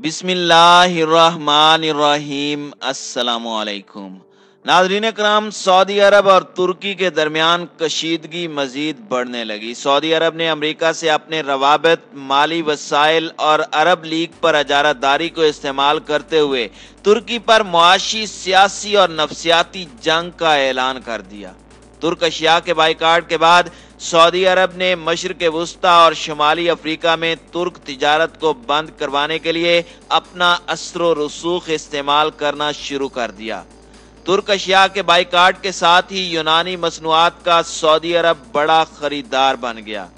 बिस्मिल्लाहिर्रहमानिर्रहीम। अस्सलामुअलैकुम नाज़रीन कराम, सऊदी अरब और तुर्की के दरमियान कशीदगी मजीद बढ़ने लगी। सऊदी अरब ने अमेरिका से अपने रवाबित, माली वसाइल और अरब लीग पर अजारादारी को इस्तेमाल करते हुए तुर्की पर मुआशी, सियासी और नफसियाती जंग का ऐलान कर दिया। तुर्क अशिया के बाइकाट के बाद सऊदी अरब ने मशरिक़ वुस्ता और शुमाली अफ्रीका में तुर्क तिजारत को बंद करवाने के लिए अपना अस्र रसूख इस्तेमाल करना शुरू कर दिया। तुर्क अशिया के बाइकाट के साथ ही यूनानी मसनूआत का सऊदी अरब बड़ा खरीदार बन गया।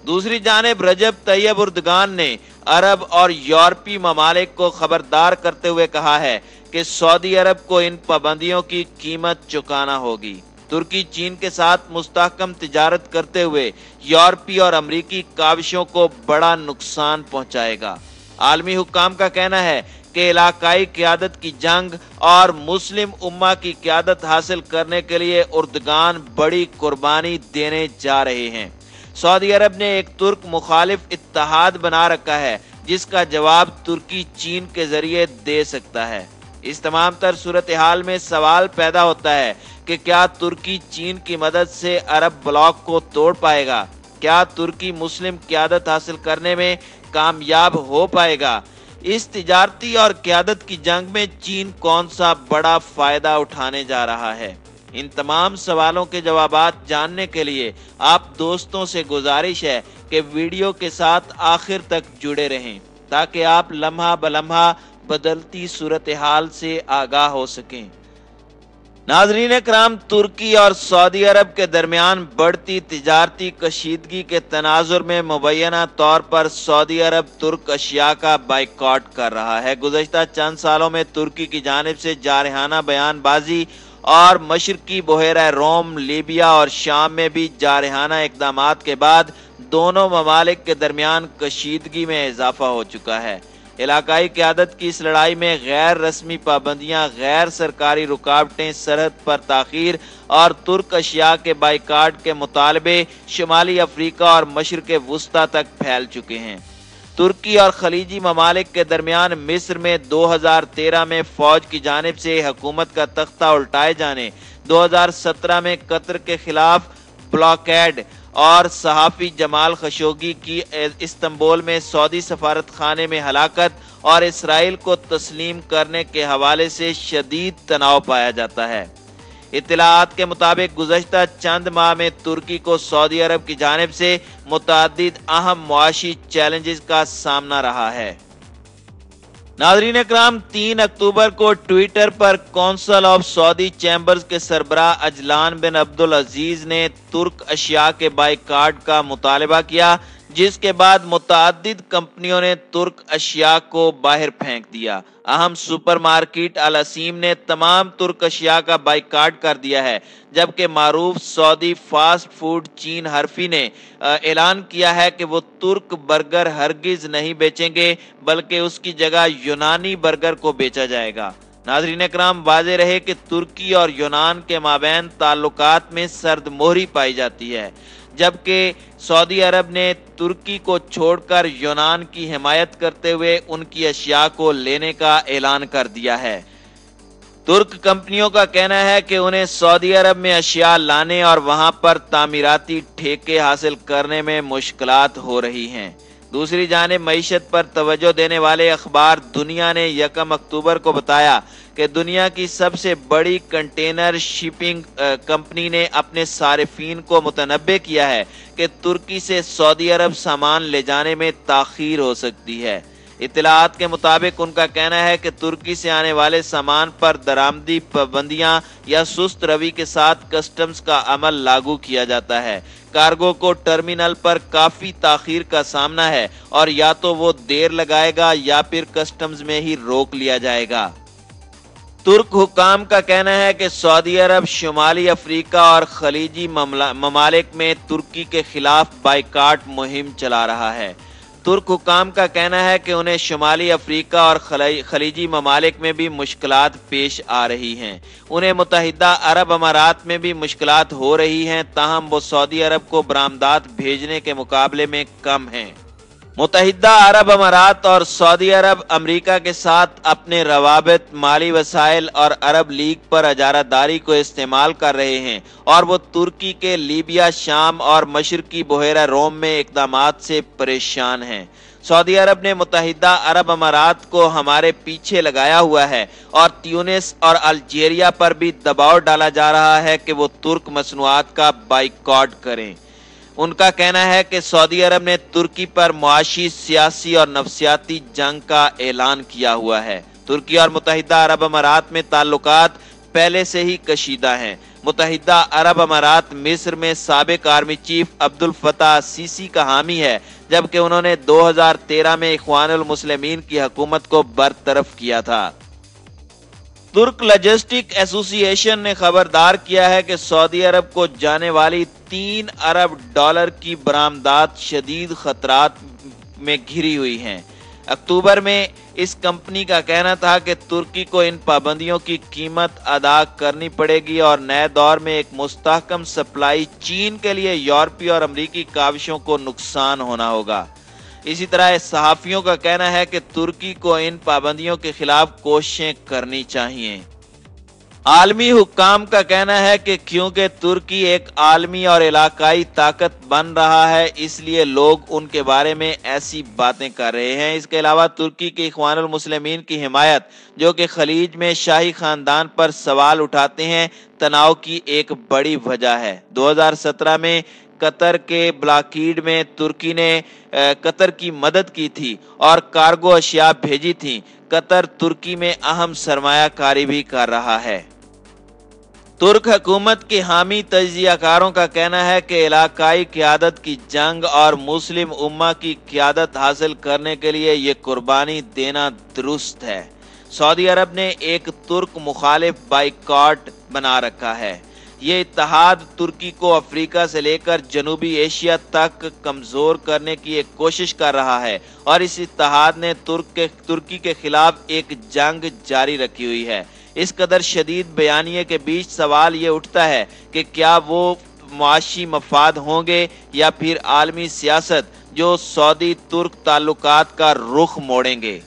दूसरी जानिब रजब तैयब उर्दगान ने अरब और यूरोपीय ममालिक को खबरदार करते हुए कहा है कि सऊदी अरब को इन पाबंदियों की कीमत चुकाना होगी। तुर्की चीन के साथ मुस्तहकम तिजारत करते हुए यूरोपीय और अमरीकी काविशों को बड़ा नुकसान पहुंचाएगा। आलमी हुक्काम का कहना है कि इलाकाई क़यादत की जंग और मुस्लिम उम्मा की क़यादत हासिल करने के लिए उर्दगान बड़ी कुर्बानी देने जा रहे हैं। सऊदी अरब ने एक तुर्क मुखालिफ इत्तेहाद बना रखा है जिसका जवाब तुर्की चीन के जरिए दे सकता है। इस तमाम तर सूरत हाल में सवाल पैदा होता है कि क्या तुर्की चीन की मदद से अरब ब्लॉक को तोड़ पाएगा? क्या तुर्की मुस्लिम क़यादत हासिल करने में कामयाब हो पाएगा? इस तिजारती और क़यादत की जंग में चीन कौन सा बड़ा फायदा उठाने जा रहा है? इन तमाम सवालों के जवाबात जानने के लिए आप दोस्तों से गुजारिश है कि वीडियो के साथ आखिर तक जुड़े रहें ताकि आप लम्हा बलम्हा बदलती सूरत हाल से आगाह हो सकें। नाजरीन कराम, तुर्की और सऊदी अरब के दरमियान बढ़ती तिजारती कशीदगी के तनाजुर में मुबैना तौर पर सऊदी अरब तुर्क अशिया का बाइकॉट कर रहा है। गुज़श्ता चंद सालों में तुर्की की जानिब से जारहाना बयानबाजी और मशरकी बहरा रोम, लीबिया और शाम में भी जारहाना इक़दामात के बाद दोनों ममालिक के दरमियान कशीदगी में इजाफा हो चुका है। इलाकाई क़यादत की इस लड़ाई में गैर रस्मी पाबंदियां, गैर सरकारी रुकावटें, सरहद पर ताख़ीर और तुर्क अशिया के बाइकाट के मुतालबे शुमाली अफ्रीका और मशरिक़ वुस्ता तक फैल चुके हैं। तुर्की और खलीजी ममालिक के दरमियान मिस्र में 2013 में फौज की जानिब से हुकूमत का तख्ता उल्टाए जाने, 2017 में कतर के खिलाफ ब्लॉकेड और सहाफ़ी जमाल खशोगी की इस्तांबुल में सऊदी सफारत खाने में हलाकत और इसराइल को तस्लीम करने के हवाले से शदीद तनाव पाया जाता है। इत्तलाआत के मुताबिक गुज़श्ता चंद माह में तुर्की को सऊदी अरब की जानिब से मुतअद्दिद अहम मुआशी चैलेंजेस का सामना रहा है। नाज़रीन कराम, 3 अक्टूबर को ट्विटर पर कौंसल ऑफ सऊदी चैम्बर्स के सरबराह अजलान बिन अब्दुल अजीज ने तुर्क अशिया के बाइकाट का मुतालबा किया, जिसके बाद मुतअद्दिद कंपनियों ने तुर्क अशिया को बाहर फेंक दिया। अहम सुपरमार्केट अल असीम ने तमाम तुर्क अशिया का बाइकाट कर दिया है, जबकि मारूफ सऊदी फास्ट फूड चीन हरफी ने ऐलान किया है कि वो तुर्क बर्गर हरगिज नहीं बेचेंगे, बल्कि उसकी जगह यूनानी बर्गर को बेचा जाएगा। नाज़रीन कराम, वाज़ेह रहे कि तुर्की और यूनान के माबैन ताल्लुकात में सर्द मोहरी पाई जाती है, जबकि सऊदी अरब ने तुर्की को छोड़कर यूनान की हिमायत करते हुए उनकी अशिया को लेने का ऐलान कर दिया है। तुर्क कंपनियों का कहना है कि उन्हें सऊदी अरब में अशिया लाने और वहां पर तामीराती ठेके हासिल करने में मुश्किलात हो रही हैं। दूसरी जानिब मईशत पर तवज्जो देने वाले अखबार दुनिया ने 1 अक्टूबर को बताया कि दुनिया की सबसे बड़ी कंटेनर शिपिंग कंपनी ने अपने सारिफीन को मुतनब्बे किया है कि तुर्की से सऊदी अरब सामान ले जाने में ताख़ीर हो सकती है। इत्तलाआत के मुताबिक उनका कहना है कि तुर्की से आने वाले सामान पर दरामदी पाबंदियां या सुस्त रवि के साथ कस्टम्स का अमल लागू किया जाता है। कार्गो को टर्मिनल पर काफी ताख़ीर का सामना है और या तो वो देर लगाएगा या फिर कस्टम्स में ही रोक लिया जाएगा। तुर्क हुकाम का कहना है कि सऊदी अरब शुमाली अफ्रीका और खलीजी ममालिक में तुर्की के खिलाफ बाइकाट मुहिम चला रहा है। तुर्क हुकाम का कहना है कि उन्हें शुमाली अफ्रीका और खलीजी ममालिक में भी मुश्किलात पेश आ रही हैं। उन्हें मुत्तहिदा अरब अमारात में भी मुश्किलात हो रही हैं, ताहम वो सऊदी अरब को बरामदात भेजने के मुकाबले में कम हैं। मुत्तहिदा अरब अमारात और सऊदी अरब अमेरिका के साथ अपने रवाबित, माली वसाइल और अरब लीग पर इजारादारी को इस्तेमाल कर रहे हैं और वो तुर्की के लीबिया, शाम और मशरकी बहेरा रोम में इक़दामात से परेशान हैं। सऊदी अरब ने मुत्तहिदा अरब अमारात को हमारे पीछे लगाया हुआ है और ट्यूनिस और अल्जीरिया पर भी दबाव डाला जा रहा है कि वो तुर्क मसनूआत का बाइकॉट करें। उनका कहना है कि सऊदी अरब ने तुर्की पर मुआशी, सियासी और नफसियाती जंग का ऐलान किया हुआ है। तुर्की और मुत्तहिदा अरब अमारात में ताल्लुकात पहले से ही कशीदा हैं। मुत्तहिदा अरब अमारात मिस्र में साबिक army chief Abdul Fattah CC का हामी है, जबकि उन्होंने 2013 में इख्वानुल मुस्लिमीन की हुकूमत को बरतरफ किया था। तुर्क लॉजिस्टिक एसोसिएशन ने खबरदार किया है कि सऊदी अरब को जाने वाली 3 अरब डॉलर की बरामदात शदीद खतरात में घिरी हुई हैं। अक्टूबर में इस कंपनी का कहना था कि तुर्की को इन पाबंदियों की कीमत अदा करनी पड़ेगी और नए दौर में एक मुस्तहकम सप्लाई चीन के लिए यूरोपीय और अमरीकी काविशों को नुकसान होना होगा। इसी तरह सहाफियों का कहना है कि तुर्की को इन पाबंदियों के खिलाफ कोशिशें करनी चाहिए। आलमी हुक्काम का कहना है कि क्योंकि तुर्की एक आलमी और इलाकाई ताकत बन रहा है, इसलिए लोग उनके बारे में ऐसी बातें कर रहे हैं। इसके अलावा तुर्की के इख्वानुल मुस्लिमीन की हिमायत, जो कि खलीज में शाही खानदान पर सवाल उठाते हैं, तनाव की एक बड़ी वजह है। 2017 में कतर के ब्लॉकेड में तुर्की ने कतर की मदद की थी और कार्गो अशिया भेजी थी। कतर तुर्की में अहम सरमायाकारी भी कर रहा है। तुर्क हुकूमत के हामी तज्जियाकारों का कहना है कि इलाकाई क़यादत की जंग और मुस्लिम उम्मा की क़यादत हासिल करने के लिए ये कुर्बानी देना दुरुस्त है। सऊदी अरब ने एक तुर्क मुखालिफ बाइकॉट बना रखा है। ये इत्तेहाद तुर्की को अफ्रीका से लेकर जनूबी एशिया तक कमजोर करने की एक कोशिश कर रहा है और इस इत्तेहाद ने तुर्की के खिलाफ एक जंग जारी रखी हुई है। इस कदर शदीद बयानिए के बीच सवाल ये उठता है कि क्या वो मुआशी मफाद होंगे या फिर आलमी सियासत जो सऊदी तुर्क ताल्लुकात का रुख मोड़ेंगे।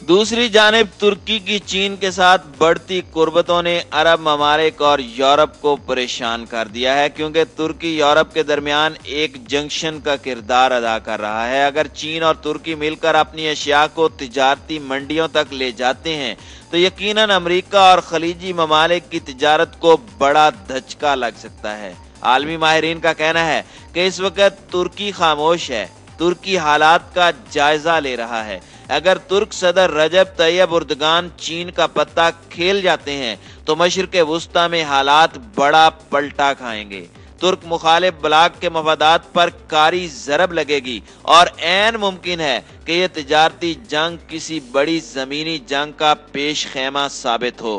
दूसरी जानिब तुर्की की चीन के साथ बढ़ती कुर्बतों ने अरब ममालिक और यूरोप को परेशान कर दिया है, क्योंकि तुर्की यूरोप के दरमियान एक जंक्शन का किरदार अदा कर रहा है। अगर चीन और तुर्की मिलकर अपनी अशिया को तिजारती मंडियों तक ले जाते हैं तो यकीनन अमेरिका और खलीजी ममालिक की तिजारत को बड़ा धचका लग सकता है। आलमी माहिरीन का कहना है कि इस वक्त तुर्की खामोश है, तुर्की हालात का जायजा ले रहा है। अगर तुर्क सदर रजब तैयब उर्दगान चीन का पत्ता खेल जाते हैं तो मशरिक़ वुस्ता में हालात बड़ा पलटा खाएंगे। तुर्क मुखालिफ ब्लॉक के मफादात पर कारी ज़रब लगेगी और ऐन मुमकिन है कि यह तिजारती जंग किसी बड़ी ज़मीनी जंग का पेश खेमा साबित हो।